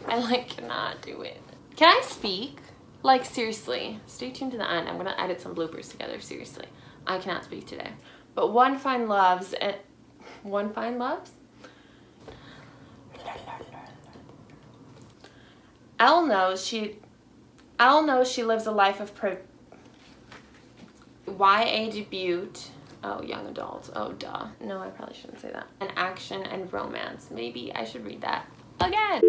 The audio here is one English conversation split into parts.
I like cannot do it. Can I speak? Like seriously, stay tuned to the end. I'm gonna edit some bloopers together, seriously. I cannot speak today. But One Fine Loves and One Fine Loves? Elle knows she lives a life of YA debut. Oh, young adult. Oh, duh. No, I probably shouldn't say that. And action and romance. Maybe I should read that again.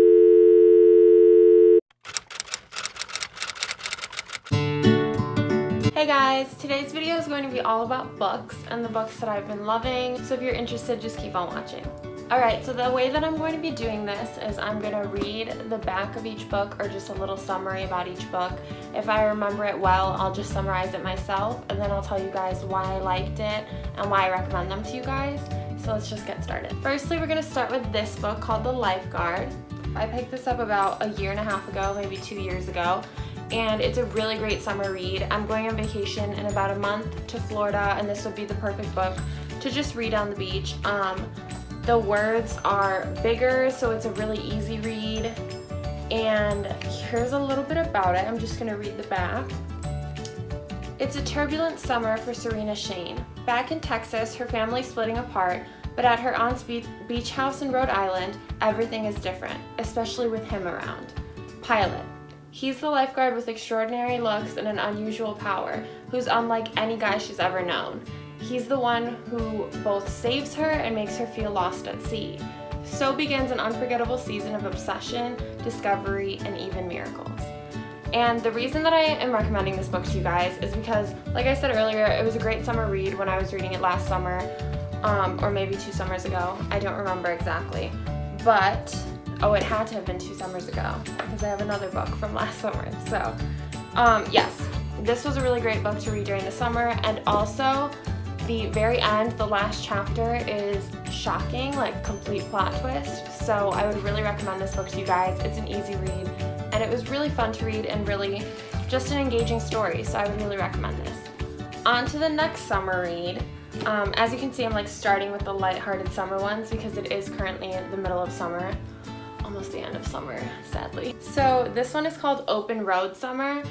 Hey guys, today's video is going to be all about books and the books that I've been loving. So if you're interested, just keep on watching. Alright, so the way that I'm going to be doing this is I'm going to read the back of each book or just a little summary about each book. If I remember it well, I'll just summarize it myself and then I'll tell you guys why I liked it and why I recommend them to you guys. So let's just get started. Firstly, we're going to start with this book called The Lifeguard. I picked this up about a year and a half ago, maybe 2 years ago, and it's a really great summer read. I'm going on vacation in about a month to Florida and this would be the perfect book to just read on the beach. The words are bigger, so it's a really easy read. And here's a little bit about it. I'm just gonna read the back. It's a turbulent summer for Serena Shayne. Back in Texas, her family's splitting apart, but at her aunt's beach house in Rhode Island, everything is different, especially with him around. Pilot. He's the lifeguard with extraordinary looks and an unusual power, who's unlike any guy she's ever known. He's the one who both saves her and makes her feel lost at sea. So begins an unforgettable season of obsession, discovery, and even miracles. And the reason that I am recommending this book to you guys is because, like I said earlier, it was a great summer read when I was reading it last summer, or maybe 2 summers ago. I don't remember exactly. But, oh, it had to have been 2 summers ago because I have another book from last summer. So, yes, this was a really great book to read during the summer, and also the very end, the last chapter, is shocking, like complete plot twist. So I would really recommend this book to you guys. It's an easy read and it was really fun to read and really just an engaging story. So I would really recommend this. On to the next summer read. As you can see, I'm like starting with the lighthearted summer ones because it is currently in the middle of summer. Almost the end of summer, sadly. So this one is called Open Road Summer.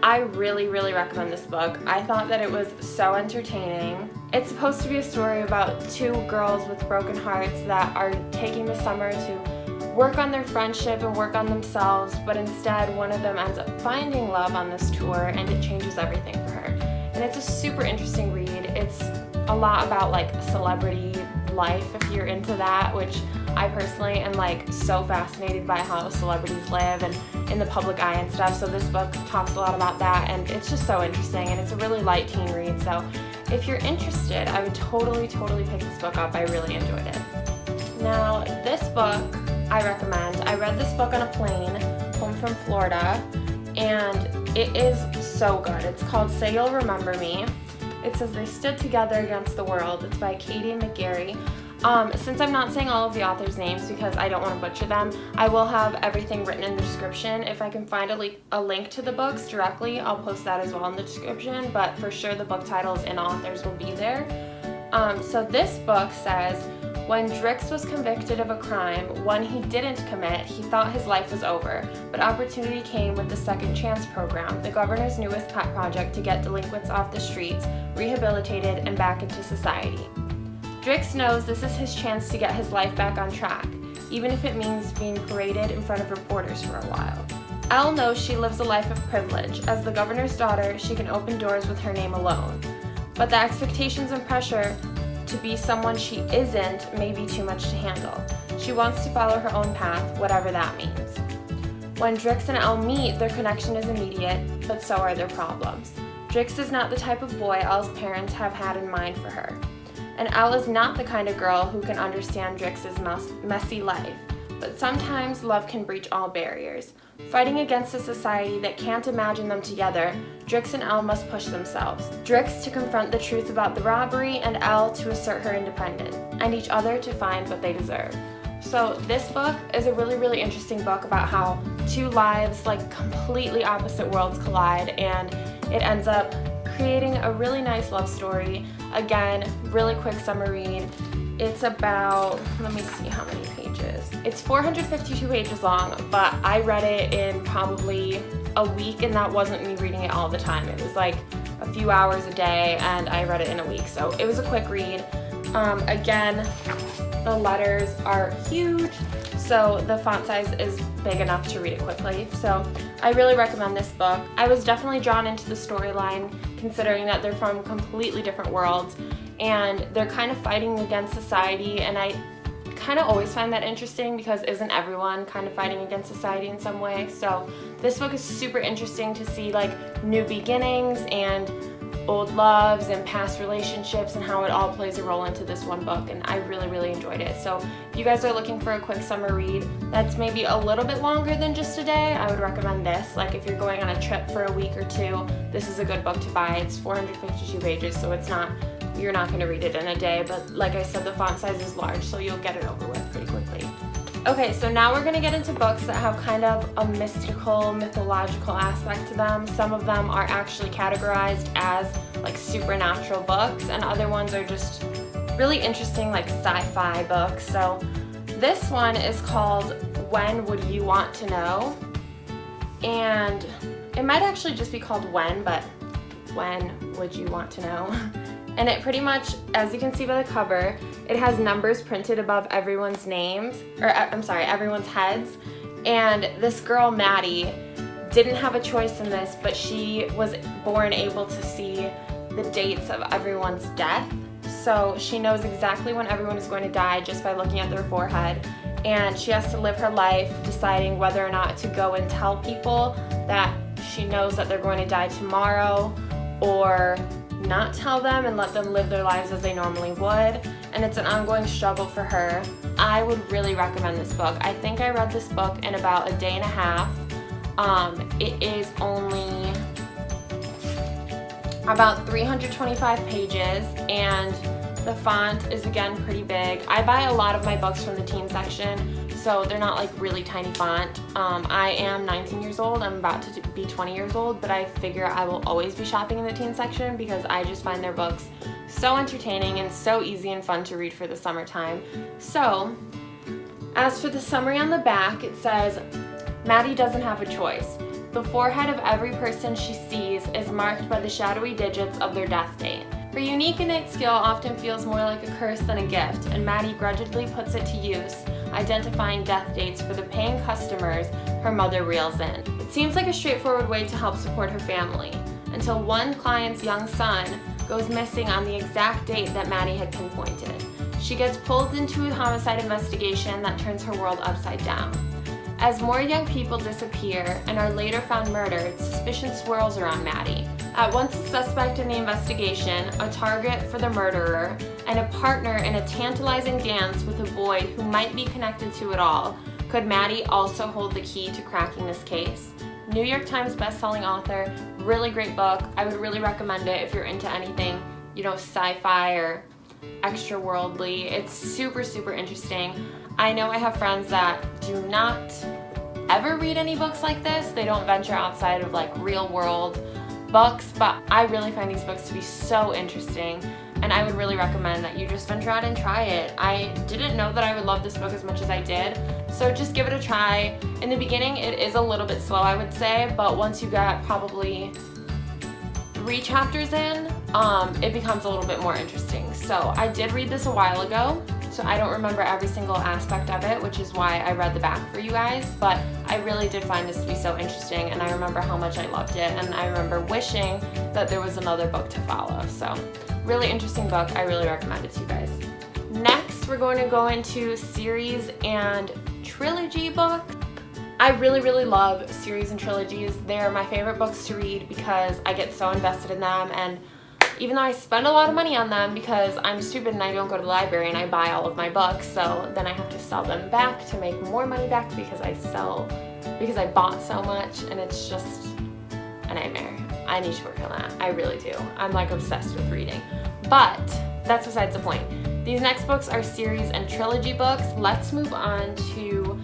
I really recommend this book. I thought that it was so entertaining. It's supposed to be a story about 2 girls with broken hearts that are taking the summer to work on their friendship and work on themselves, but instead one of them ends up finding love on this tour and it changes everything for her. And it's a super interesting read. It's a lot about like celebrity life if you're into that, which I personally am like so fascinated by how celebrities live and in the public eye and stuff. So this book talks a lot about that and it's just so interesting and it's a really light teen read. So if you're interested, I would totally pick this book up. I really enjoyed it. Now this book I recommend. I read this book on a plane home from Florida and it is so good. It's called Say You'll Remember Me. It says They Stood Together Against the World. It's by Katie McGarry. Since I'm not saying all of the authors' names because I don't want to butcher them, I will have everything written in the description. If I can find a link to the books directly, I'll post that as well in the description, but for sure the book titles and authors will be there. So this book says, when Drix was convicted of a crime, one he didn't commit, he thought his life was over, but opportunity came with the Second Chance program, the governor's newest pet project to get delinquents off the streets, rehabilitated, and back into society. Drix knows this is his chance to get his life back on track, even if it means being paraded in front of reporters for a while. Elle knows she lives a life of privilege. As the governor's daughter, she can open doors with her name alone. But the expectations and pressure to be someone she isn't may be too much to handle. She wants to follow her own path, whatever that means. When Drix and Elle meet, their connection is immediate, but so are their problems. Drix is not the type of boy Elle's parents have had in mind for her. And Elle is not the kind of girl who can understand Drix's messy life, but sometimes love can breach all barriers. Fighting against a society that can't imagine them together, Drix and Elle must push themselves. Drix to confront the truth about the robbery, and Elle to assert her independence, and each other to find what they deserve. So this book is a really interesting book about how 2 lives, like completely opposite worlds, collide, and it ends up creating a really nice love story. Again, really quick summer read. It's about, let me see how many pages. It's 452 pages long, but I read it in probably a week, and that wasn't me reading it all the time. It was like a few hours a day, and I read it in a week, so it was a quick read. Again, the letters are huge, so the font size is big enough to read it quickly. So I really recommend this book. I was definitely drawn into the storyline, considering that they're from completely different worlds, and they're kind of fighting against society, and I kind of always find that interesting because isn't everyone kind of fighting against society in some way? So this book is super interesting to see like new beginnings and old loves and past relationships and how it all plays a role into this one book, and I really enjoyed it. So if you guys are looking for a quick summer read that's maybe a little bit longer than just a day, I would recommend this. Like if you're going on a trip for a week or two, this is a good book to buy. It's 452 pages, so you're not going to read it in a day, but like I said, the font size is large, so you'll get it over with pretty quickly. Okay, so now we're going to get into books that have kind of a mystical, mythological aspect to them. Some of them are actually categorized as like supernatural books, and other ones are just really interesting like sci-fi books. So this one is called When Would You Want to Know? And it might actually just be called When, but When Would You Want to Know? And it pretty much, as you can see by the cover, it has numbers printed above everyone's names, or I'm sorry, everyone's heads. And this girl, Maddie, didn't have a choice in this, but she was born able to see the dates of everyone's death. So she knows exactly when everyone is going to die just by looking at their forehead. And she has to live her life deciding whether or not to go and tell people that she knows that they're going to die tomorrow, or not tell them and let them live their lives as they normally would. And it's an ongoing struggle for her. I would really recommend this book. I think I read this book in about a day and a half. It is only about 325 pages, and the font is again pretty big. I buy a lot of my books from the teen section, so they're not like really tiny font. I am 19 years old, I'm about to be 20 years old, but I figure I will always be shopping in the teen section because I just find their books so entertaining and so easy and fun to read for the summertime. So, as for the summary on the back, it says, Maddie doesn't have a choice. The forehead of every person she sees is marked by the shadowy digits of their death date. Her unique innate skill often feels more like a curse than a gift, and Maddie grudgingly puts it to use, identifying death dates for the paying customers her mother reels in. It seems like a straightforward way to help support her family, until one client's young son goes missing on the exact date that Maddie had pinpointed. She gets pulled into a homicide investigation that turns her world upside down. As more young people disappear and are later found murdered, suspicion swirls around Maddie. At once a suspect in the investigation, a target for the murderer, and a partner in a tantalizing dance with a boy who might be connected to it all, could Maddie also hold the key to cracking this case? New York Times bestselling author, really great book. I would really recommend it if you're into anything, sci-fi or extra worldly. It's super interesting. I know I have friends that do not ever read any books like this. They don't venture outside of like real world books, but I really find these books to be so interesting, and I would really recommend that you just venture out and try it. I didn't know that I would love this book as much as I did, so just give it a try. In the beginning, it is a little bit slow, I would say, but once you get probably 3 chapters in, it becomes a little bit more interesting. So I did read this a while ago, so I don't remember every single aspect of it, which is why I read the back for you guys, but I really did find this to be so interesting, and I remember how much I loved it, and I remember wishing that there was another book to follow. So really interesting book. I really recommend it to you guys. Next, we're going to go into series and trilogy books. I really love series and trilogies. They're my favorite books to read because I get so invested in them, and even though I spend a lot of money on them because I'm stupid and I don't go to the library and I buy all of my books, so then I have to sell them back to make more money back because I bought so much, and it's just a nightmare. I need to work on that. I really do. I'm like obsessed with reading. But that's besides the point. These next books are series and trilogy books. Let's move on to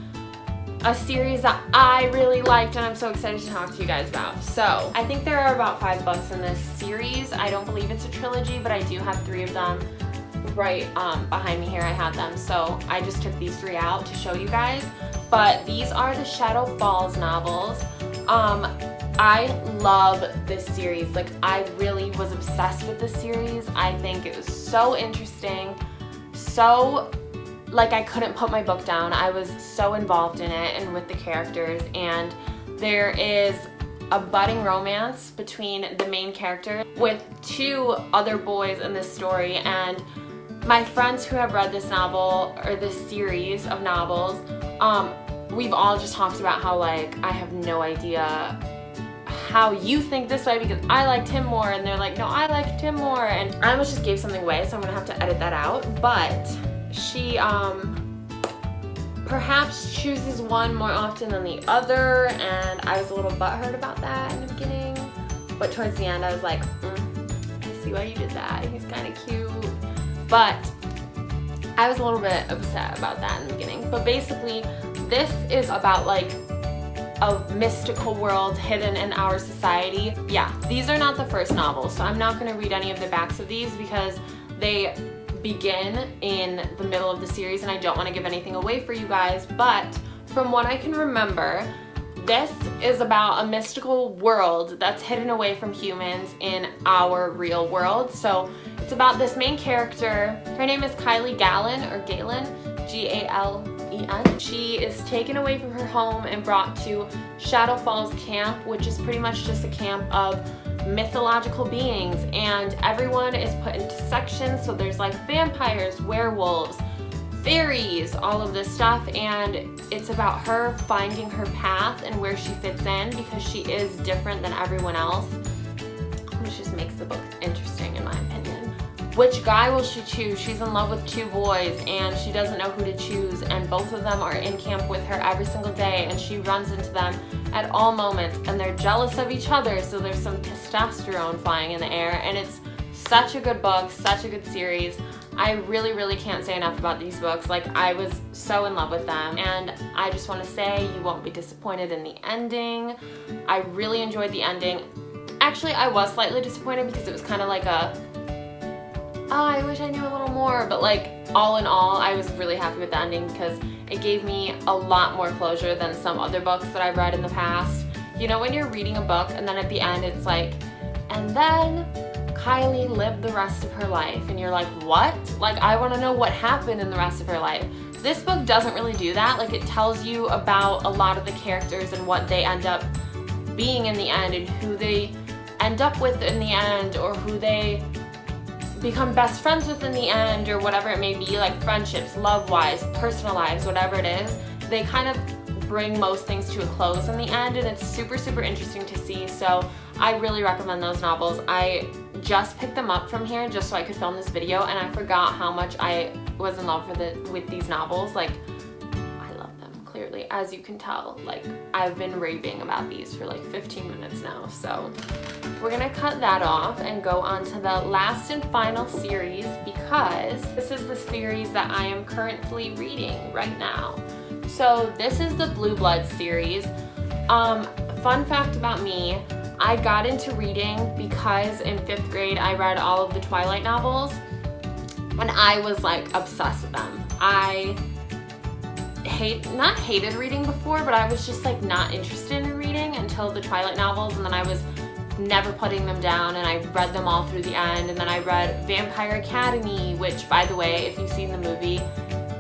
a series that I really liked and I'm so excited to talk to you guys about. So I think there are about 5 books in this series. I don't believe it's a trilogy, but I do have 3 of them. right behind me here. I had them, so I just took these 3 out to show you guys. But these are the Shadow Falls novels. I love this series. Like, I really was obsessed with this series. I think it was so interesting, so like I couldn't put my book down. I was so involved in it and with the characters, and there is a budding romance between the main character with 2 other boys in this story. And my friends who have read this novel, or this series of novels, we've all just talked about how, like, I have no idea how you think this way because I liked him more, and they're like, no, I liked him more, and I almost just gave something away, so I'm gonna have to edit that out. But she perhaps chooses one more often than the other, and I was a little butthurt about that in the beginning, but towards the end I was like, I see why you did that, he's kind of cute. But I was a little bit upset about that in the beginning. But basically, this is about like a mystical world hidden in our society. Yeah, these are not the first novels, so I'm not going to read any of the backs of these because they begin in the middle of the series and I don't want to give anything away for you guys. But from what I can remember, this is about a mystical world that's hidden away from humans in our real world. So it's about this main character. Her name is Kylie Galen, or Galen, Galen. She is taken away from her home and brought to Shadow Falls Camp, which is pretty much just a camp of mythological beings, and everyone is put into sections. So there's like vampires, werewolves, fairies, all of this stuff, and it's about her finding her path and where she fits in because she is different than everyone else, which just makes the book interesting in my opinion. Which guy will she choose? She's in love with 2 boys and she doesn't know who to choose, and both of them are in camp with her every single day, and she runs into them at all moments, and they're jealous of each other, so there's some testosterone flying in the air, and it's such a good book, such a good series. I really can't say enough about these books. Like, I was so in love with them, and I just want to say you won't be disappointed in the ending. I really enjoyed the ending. Actually, I was slightly disappointed because it was kind of like a, oh, I wish I knew a little more, but like all in all, I was really happy with the ending because it gave me a lot more closure than some other books that I've read in the past. You know, when you're reading a book and then at the end it's like, and then Kylie lived the rest of her life, and you're like, what? Like, I want to know what happened in the rest of her life. This book doesn't really do that. Like, it tells you about a lot of the characters and what they end up being in the end, and who they end up with in the end, or who they become best friends with in the end, or whatever it may be, like friendships, love-wise, personal lives, whatever it is. They kind of bring most things to a close in the end, and it's super interesting to see. So I really recommend those novels. I just picked them up from here just so I could film this video, and I forgot how much I was in love with these novels. Like, I love them, clearly, as you can tell. Like, I've been raving about these for like 15 minutes now, so we're gonna cut that off and go on to the last and final series, because this is the series that I am currently reading right now. So this is the Blue Bloods series. Fun fact about me, I got into reading because in 5th grade I read all of the Twilight novels, and I was like obsessed with them. I not hated reading before, but I was just like not interested in reading until the Twilight novels, and then I was never putting them down, and I read them all through the end. And then I read Vampire Academy, which, by the way, if you've seen the movie,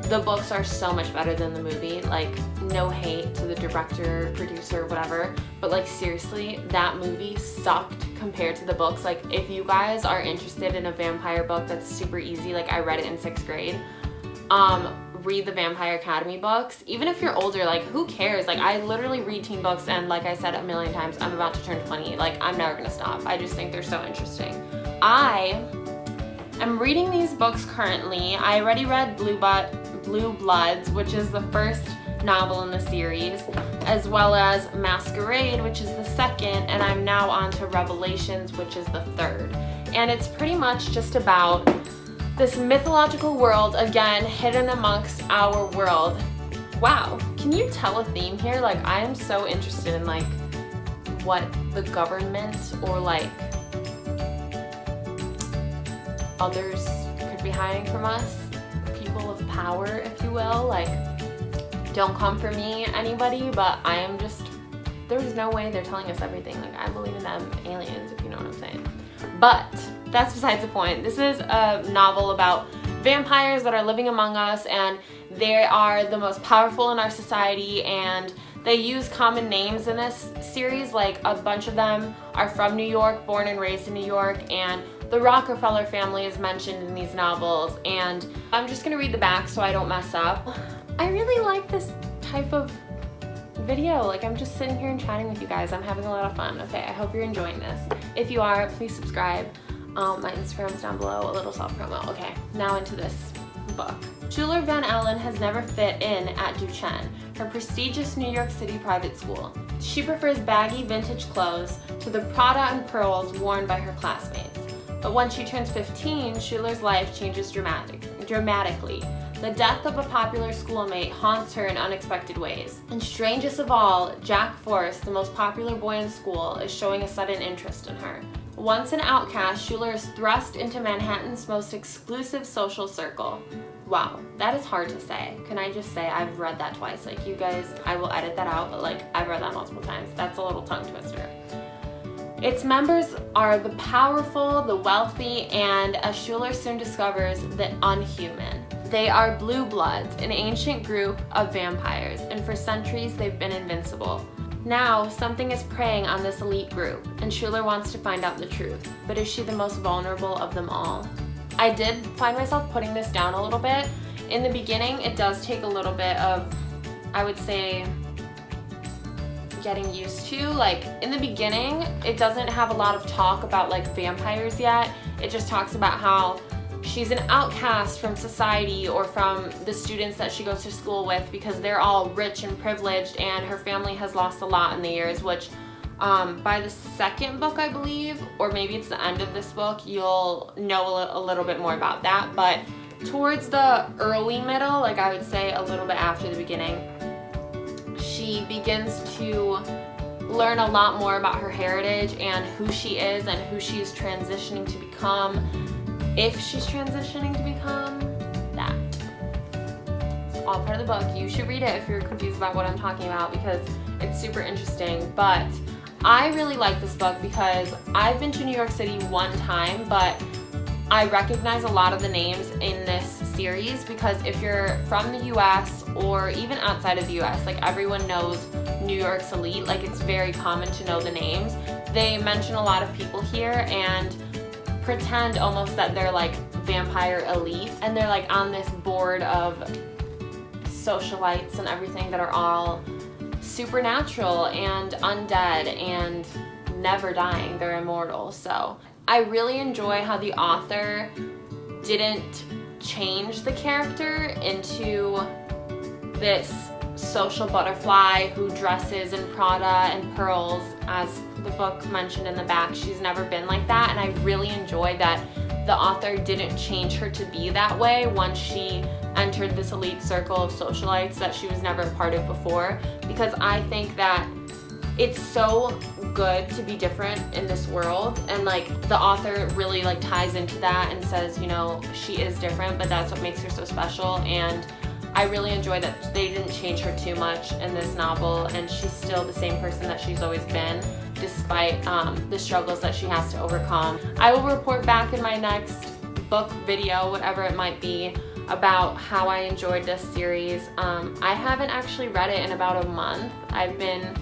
the books are so much better than the movie. Like, no hate to the director, producer, whatever, but like, seriously, that movie sucked compared to the books. Like, if you guys are interested in a vampire book that's super easy, like I read it in 6th grade, read the Vampire Academy books. Even if you're older, like, who cares? Like, I literally read teen books, and like I said a million times, I'm about to turn 20. Like, I'm never gonna stop. I just think they're so interesting. I am reading these books currently. I already read Blue Bloods, which is the first novel in the series, as well as Masquerade, which is the second, and I'm now on to Revelations, which is the third. And it's pretty much just about this mythological world, again, hidden amongst our world. Wow, can you tell a theme here? Like, I am so interested in like what the government or like others could be hiding from us, people of power, if you will. Like, don't come for me, anybody, but I am just, there's no way they're telling us everything. Like, I believe in them aliens, if you know what I'm saying. But that's besides the point. This is a novel about vampires that are living among us, and they are the most powerful in our society, and they use common names in this series. Like, a bunch of them are from New York, born and raised in New York, and the Rockefeller family is mentioned in these novels. And I'm just gonna read the back so I don't mess up. I really like this type of video. Like, I'm just sitting here and chatting with you guys. I'm having a lot of fun. Okay, I hope you're enjoying this. If you are, please subscribe. My Instagram's down below, a little self-promo. Okay, now into this book. Schuler Van Allen has never fit in at Duchenne, her prestigious New York City private school. She prefers baggy vintage clothes to the Prada and pearls worn by her classmates. But when she turns 15, Schuler's life changes dramatically. The death of a popular schoolmate haunts her in unexpected ways. And strangest of all, Jack Forrest, the most popular boy in school, is showing a sudden interest in her. Once an outcast, Schuler is thrust into Manhattan's most exclusive social circle. Wow, that is hard to say. Can I just say I've read that twice? Like, you guys, I will edit that out, but like, I've read that multiple times. That's a little tongue twister. Its members are the powerful, the wealthy, and as Schuler soon discovers, the unhuman. They are blue bloods, an ancient group of vampires, and for centuries they've been invincible. Now, something is preying on this elite group, and Schuler wants to find out the truth. But is she the most vulnerable of them all? I did find myself putting this down a little bit. In the beginning, it does take a little bit of, I would say, getting used to. Like, in the beginning, it doesn't have a lot of talk about like vampires yet. It just talks about how she's an outcast from society or from the students that she goes to school with because they're all rich and privileged, and her family has lost a lot in the years, which by the second book, I believe, or maybe it's the end of this book, you'll know a little bit more about that. But towards the early middle, like I would say a little bit after the beginning, she begins to learn a lot more about her heritage and who she is and who she's transitioning to become, if she's transitioning to become that. It's all part of the book. You should read it if you're confused about what I'm talking about, because it's super interesting. But I really like this book because I've been to New York City one time, but I recognize a lot of the names in this series because if you're from the US or even outside of the US, like, everyone knows New York's elite. Like, it's very common to know the names. They mention a lot of people here and pretend almost that they're like vampire elite, and they're like on this board of socialites and everything that are all supernatural and undead and never dying. They're immortal. So I really enjoy how the author didn't change the character into this social butterfly who dresses in Prada and pearls, as the book mentioned in the back. She's never been like that, and I really enjoy that the author didn't change her to be that way once she entered this elite circle of socialites that she was never a part of before, because I think that it's so good to be different in this world, and like the author really like ties into that and says, you know, she is different, but that's what makes her so special. And I really enjoy that they didn't change her too much in this novel, and she's still the same person that she's always been, despite the struggles that she has to overcome. I will report back in my next book video, whatever it might be, about how I enjoyed this series. I haven't actually read it in about a month. I've been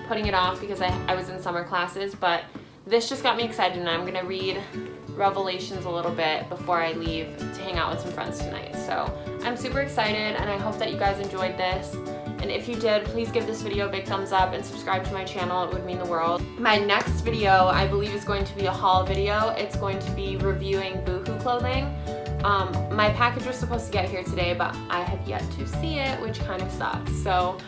putting it off because I was in summer classes, but this just got me excited, and I'm gonna read Revelations a little bit before I leave to hang out with some friends tonight. So I'm super excited, and I hope that you guys enjoyed this. And if you did, please give this video a big thumbs up and subscribe to my channel. It would mean the world. My next video, I believe, is going to be a haul video. It's going to be reviewing Boohoo clothing. My package was supposed to get here today, but I have yet to see it, which kind of sucks. So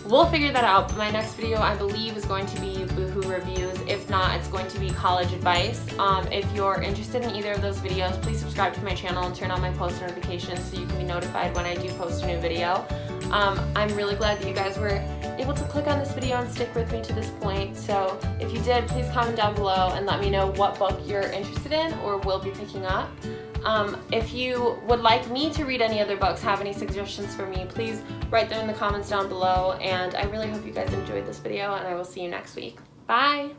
we'll figure that out. But my next video, I believe, is going to be Boohoo reviews. If not, it's going to be college advice. If you're interested in either of those videos, please subscribe to my channel and turn on my post notifications so you can be notified when I do post a new video. I'm really glad that you guys were able to click on this video and stick with me to this point. So if you did, please comment down below and let me know what book you're interested in or will be picking up. If you would like me to read any other books, have any suggestions for me, please write them in the comments down below. And I really hope you guys enjoyed this video, and I will see you next week. Bye!